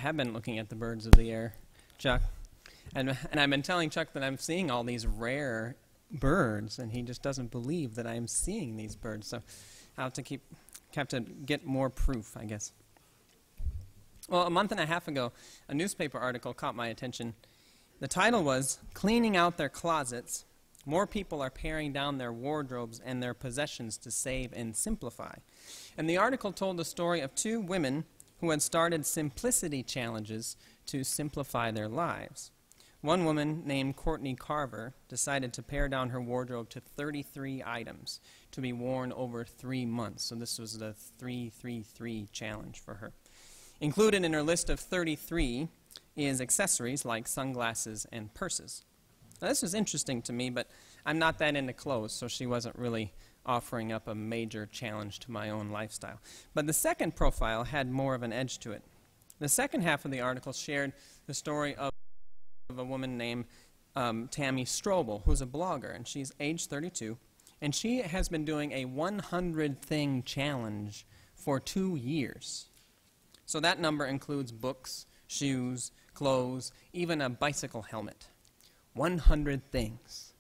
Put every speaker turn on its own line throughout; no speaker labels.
have been looking at the birds of the air, Chuck. And I've been telling Chuck that I'm seeing all these rare birds, and he just doesn't believe that I'm seeing these birds. So I'll have to get more proof, I guess. Well, a month and a half ago, a newspaper article caught my attention. The title was, "Cleaning Out Their Closets. More People Are Paring Down Their Wardrobes and Their Possessions to Save and Simplify." And the article told the story of two women who had started simplicity challenges to simplify their lives. One woman named Courtney Carver decided to pare down her wardrobe to 33 items to be worn over 3 months. So this was the 3-3-3 challenge for her. Included in her list of 33 is accessories like sunglasses and purses. Now, this was interesting to me, but I'm not that into clothes, so she wasn't really offering up a major challenge to my own lifestyle. But the second profile had more of an edge to it. The second half of the article shared the story of a woman named Tammy Strobel, who's a blogger, and she's age 32, and she has been doing a 100-thing challenge for 2 years. So that number includes books, shoes, clothes, even a bicycle helmet. 100 things.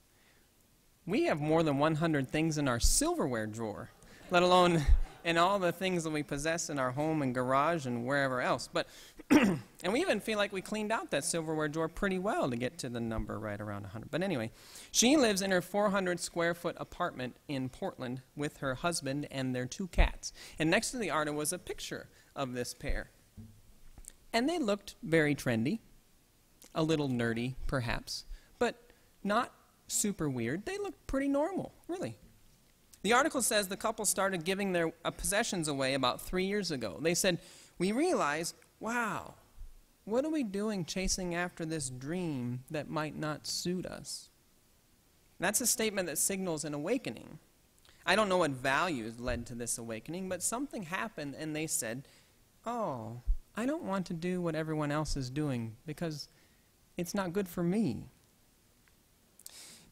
We have more than 100 things in our silverware drawer, let alone in all the things that we possess in our home and garage and wherever else. But and we even feel like we cleaned out that silverware drawer pretty well to get to the number right around 100. But anyway, she lives in her 400-square-foot apartment in Portland with her husband and their 2 cats. And next to the article was a picture of this pair. And they looked very trendy, a little nerdy perhaps, but not super weird. They looked pretty normal, really. The article says the couple started giving their possessions away about 3 years ago. They said, "We realized, wow, what are we doing chasing after this dream that might not suit us?" That's a statement that signals an awakening. I don't know what values led to this awakening, but something happened and they said, "Oh, I don't want to do what everyone else is doing because it's not good for me."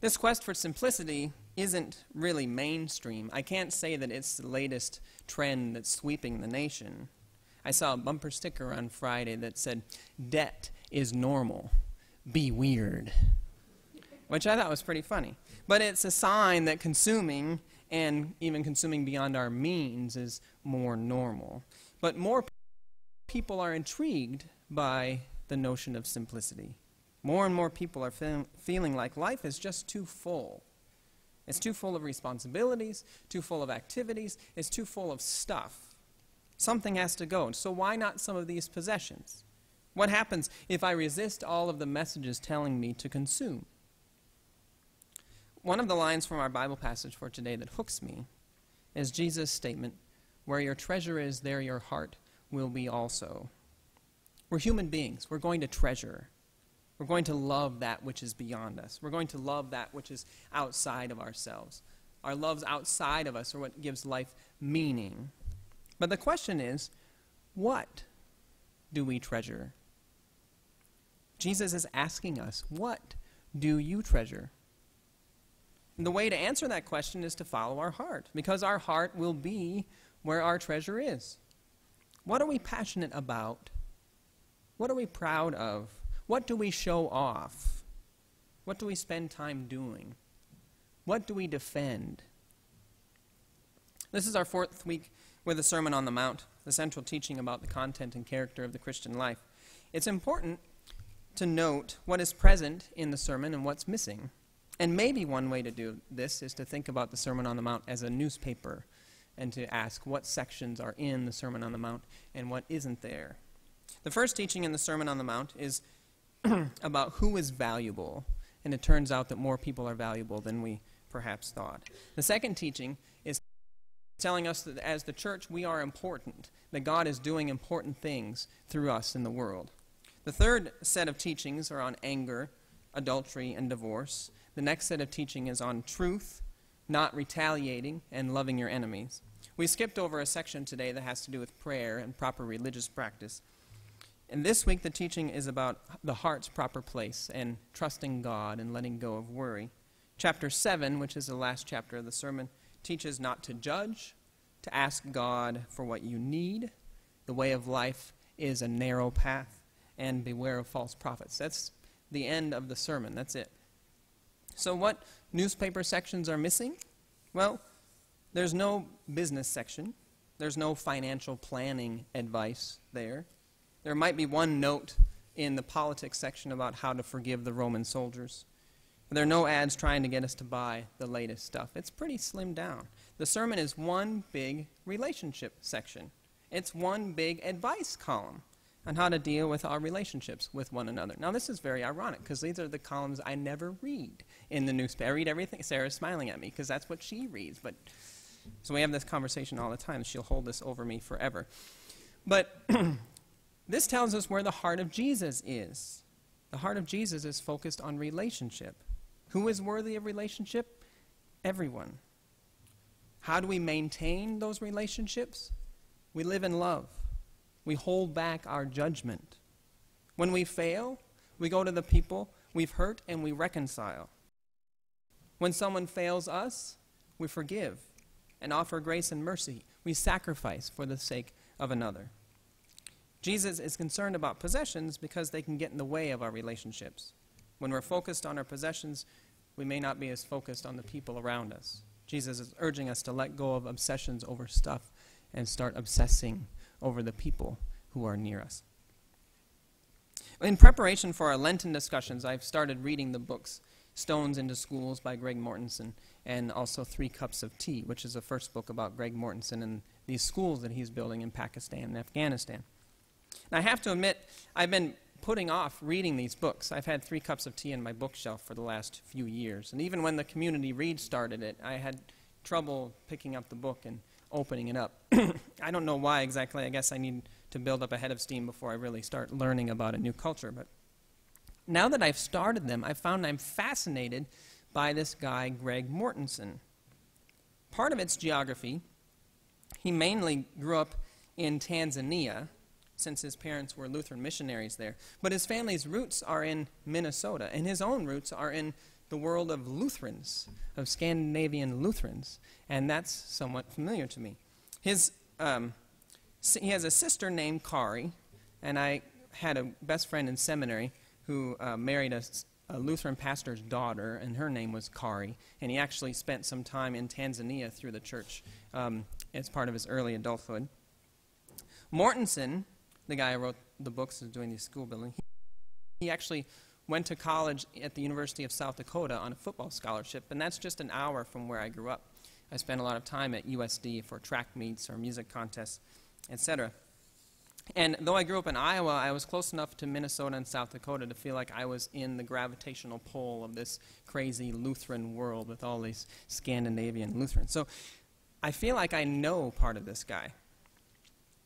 This quest for simplicity isn't really mainstream. I can't say that it's the latest trend that's sweeping the nation. I saw a bumper sticker on Friday that said, "Debt is normal. Be weird," which I thought was pretty funny. But it's a sign that consuming, and even consuming beyond our means, is more normal. But more people are intrigued by the notion of simplicity. More and more people are feeling like life is just too full. It's too full of responsibilities, too full of activities, it's too full of stuff. Something has to go. So why not some of these possessions? What happens if I resist all of the messages telling me to consume? One of the lines from our Bible passage for today that hooks me is Jesus' statement, "Where your treasure is, there your heart will be also." We're human beings. We're going to treasure. We're going to love that which is beyond us. We're going to love that which is outside of ourselves. Our loves outside of us are what gives life meaning. But the question is, what do we treasure? Jesus is asking us, what do you treasure? And the way to answer that question is to follow our heart, because our heart will be where our treasure is. What are we passionate about? What are we proud of? What do we show off? What do we spend time doing? What do we defend? This is our 4th week with the Sermon on the Mount, the central teaching about the content and character of the Christian life. It's important to note what is present in the sermon and what's missing. And maybe one way to do this is to think about the Sermon on the Mount as a newspaper and to ask what sections are in the Sermon on the Mount and what isn't there. The first teaching in the Sermon on the Mount is about who is valuable, and it turns out that more people are valuable than we perhaps thought. The second teaching is telling us that as the church we are important, that God is doing important things through us in the world. The third set of teachings are on anger, adultery, and divorce. The next set of teaching is on truth, not retaliating, and loving your enemies. We skipped over a section today that has to do with prayer and proper religious practice. And this week the teaching is about the heart's proper place and trusting God and letting go of worry. Chapter 7, which is the last chapter of the sermon, teaches not to judge, to ask God for what you need. The way of life is a narrow path. and beware of false prophets. That's the end of the sermon. That's it. So what newspaper sections are missing? Well, there's no business section. There's no financial planning advice there. There might be one note in the politics section about how to forgive the Roman soldiers. There are no ads trying to get us to buy the latest stuff. It's pretty slimmed down. The sermon is one big relationship section. It's one big advice column on how to deal with our relationships with one another. Now, this is very ironic, because these are the columns I never read in the newspaper. I read everything. Sarah's smiling at me, because that's what she reads. So we have this conversation all the time. She'll hold this over me forever. But this tells us where the heart of Jesus is. The heart of Jesus is focused on relationship. Who is worthy of relationship? Everyone. How do we maintain those relationships? We live in love. We hold back our judgment. When we fail, we go to the people we've hurt and we reconcile. When someone fails us, we forgive and offer grace and mercy. We sacrifice for the sake of another. Jesus is concerned about possessions because they can get in the way of our relationships. When we're focused on our possessions, we may not be as focused on the people around us. Jesus is urging us to let go of obsessions over stuff and start obsessing over the people who are near us. In preparation for our Lenten discussions, I've started reading the books Stones into Schools by Greg Mortensen, and also 3 Cups of Tea, which is the first book about Greg Mortensen and these schools that he's building in Pakistan and Afghanistan. And I have to admit, I've been putting off reading these books. I've had 3 Cups of Tea in my bookshelf for the last few years. And even when the Community Read started it, I had trouble picking up the book and opening it up. I don't know why exactly. I guess I need to build up a head of steam before I really start learning about a new culture. But now that I've started them, I've found I'm fascinated by this guy, Greg Mortensen. Part of it's geography. He mainly grew up in Tanzania, since his parents were Lutheran missionaries there. But his family's roots are in Minnesota, and his own roots are in the world of Lutherans, of Scandinavian Lutherans, and that's somewhat familiar to me. He has a sister named Kari, and I had a best friend in seminary who married a Lutheran pastor's daughter, and her name was Kari, and he actually spent some time in Tanzania through the church as part of his early adulthood. Mortensen, the guy who wrote the books and doing the school building, he actually went to college at the University of South Dakota on a football scholarship, and that's just an hour from where I grew up. I spent a lot of time at USD for track meets or music contests, etc. And though I grew up in Iowa, I was close enough to Minnesota and South Dakota to feel like I was in the gravitational pull of this crazy Lutheran world with all these Scandinavian Lutherans. So I feel like I know part of this guy.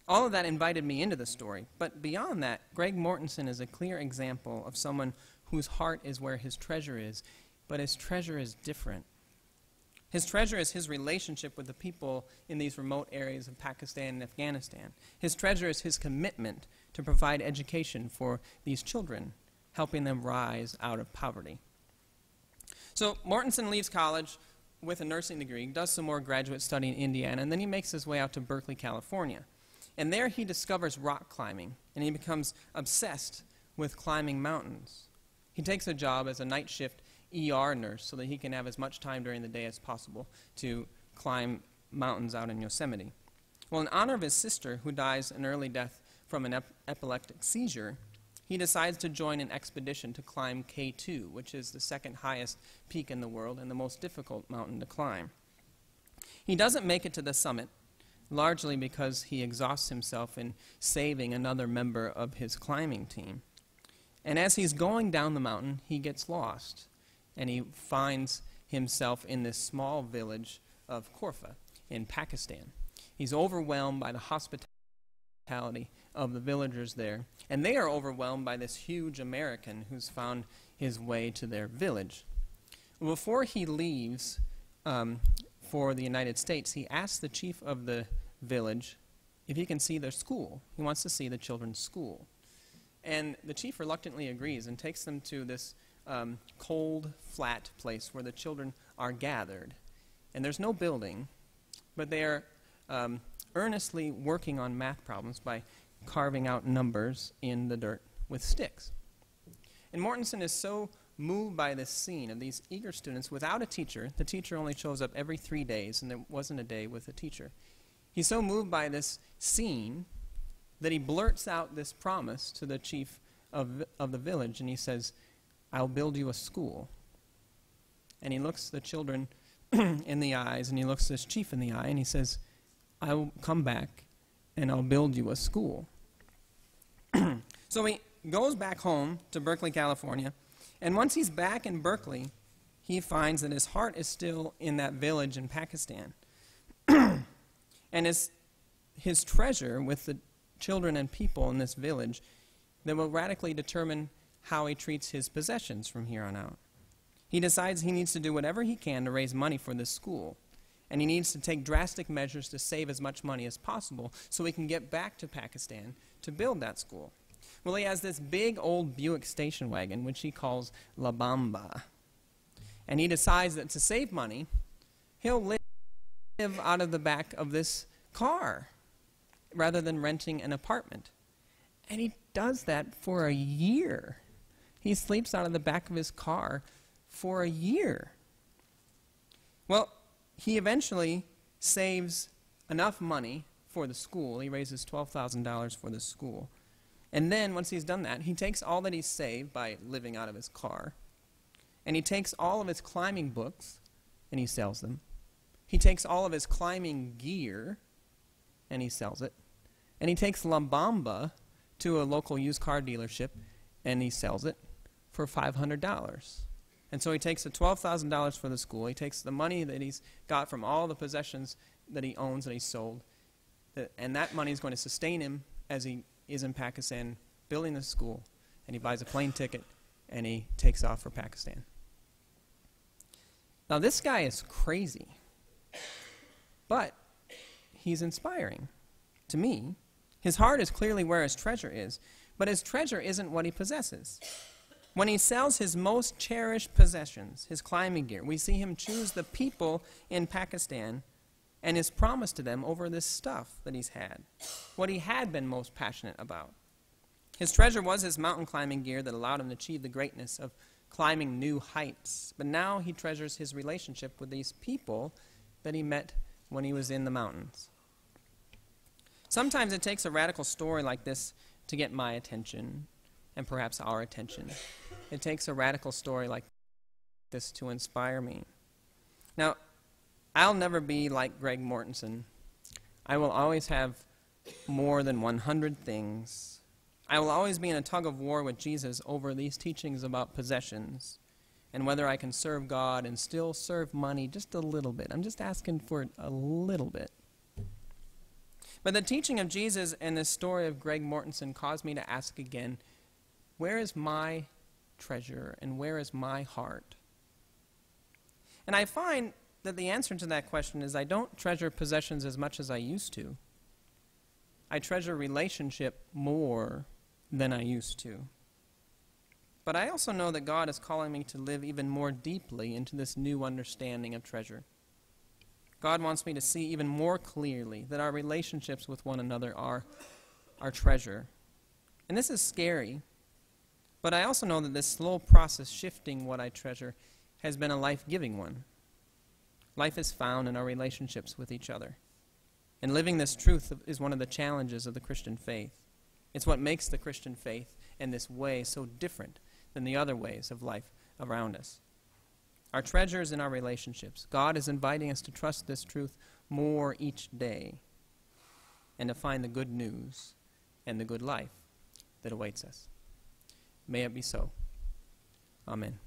All of that invited me into the story, but beyond that, Greg Mortensen is a clear example of someone whose heart is where his treasure is, but his treasure is different. His treasure is his relationship with the people in these remote areas of Pakistan and Afghanistan. His treasure is his commitment to provide education for these children, helping them rise out of poverty. So Mortensen leaves college with a nursing degree, does some more graduate study in Indiana, and then he makes his way out to Berkeley, California. And there he discovers rock climbing, and he becomes obsessed with climbing mountains. He takes a job as a night shift ER nurse so that he can have as much time during the day as possible to climb mountains out in Yosemite. Well, in honor of his sister, who dies an early death from an epileptic seizure, he decides to join an expedition to climb K2, which is the second highest peak in the world and the most difficult mountain to climb. He doesn't make it to the summit, largely because he exhausts himself in saving another member of his climbing team. And as he's going down the mountain, he gets lost, and he finds himself in this small village of Korfa in Pakistan. He's overwhelmed by the hospitality of the villagers there, and they are overwhelmed by this huge American who's found his way to their village. Before he leaves for the United States, he asks the chief of the village if he can see their school. He wants to see the children's school. And the chief reluctantly agrees and takes them to this cold, flat place where the children are gathered. And there's no building, but they are earnestly working on math problems by carving out numbers in the dirt with sticks. And Mortensen is so moved by this scene of these eager students without a teacher. The teacher only shows up every 3 days, and there wasn't a day with a teacher. He's so moved by this scene that he blurts out this promise to the chief of the village, and he says, "I'll build you a school." And he looks the children in the eyes, and he looks this chief in the eye, and he says, "I will come back, and I'll build you a school." So he goes back home to Berkeley, California, and once he's back in Berkeley, he finds that his heart is still in that village in Pakistan. And his treasure with the children and people in this village that will radically determine how he treats his possessions from here on out. He decides he needs to do whatever he can to raise money for this school, and he needs to take drastic measures to save as much money as possible so he can get back to Pakistan to build that school. Well, he has this big old Buick station wagon, which he calls La Bamba, and he decides that to save money, he'll live out of the back of this car rather than renting an apartment. And he does that for a year. He sleeps out of the back of his car for a year. Well, he eventually saves enough money for the school. He raises $12,000 for the school. And then, once he's done that, he takes all that he's saved by living out of his car, and he takes all of his climbing books, and he sells them. He takes all of his climbing gear, and he sells it. And he takes La Bamba to a local used car dealership, and he sells it for $500. And so he takes the $12,000 for the school. He takes the money that he's got from all the possessions that he owns that he sold, and that money is going to sustain him as he is in Pakistan building the school, and he buys a plane ticket, and he takes off for Pakistan. Now, this guy is crazy, but he's inspiring to me. His heart is clearly where his treasure is, but his treasure isn't what he possesses. When he sells his most cherished possessions, his climbing gear, we see him choose the people in Pakistan and his promise to them over this stuff that he's had, what he had been most passionate about. His treasure was his mountain climbing gear that allowed him to achieve the greatness of climbing new heights. But now he treasures his relationship with these people that he met when he was in the mountains. Sometimes it takes a radical story like this to get my attention, and perhaps our attention. It takes a radical story like this to inspire me. Now, I'll never be like Greg Mortensen. I will always have more than 100 things. I will always be in a tug of war with Jesus over these teachings about possessions and whether I can serve God and still serve money just a little bit. I'm just asking for it a little bit. But the teaching of Jesus and this story of Greg Mortensen caused me to ask again, where is my treasure and where is my heart? And I find that the answer to that question is I don't treasure possessions as much as I used to. I treasure relationship more than I used to. But I also know that God is calling me to live even more deeply into this new understanding of treasure. God wants me to see even more clearly that our relationships with one another are our treasure. And this is scary, but I also know that this slow process shifting what I treasure has been a life-giving one. Life is found in our relationships with each other. And living this truth is one of the challenges of the Christian faith. It's what makes the Christian faith and this way so different than the other ways of life around us. Our treasure is in our relationships. God is inviting us to trust this truth more each day and to find the good news and the good life that awaits us. May it be so. Amen.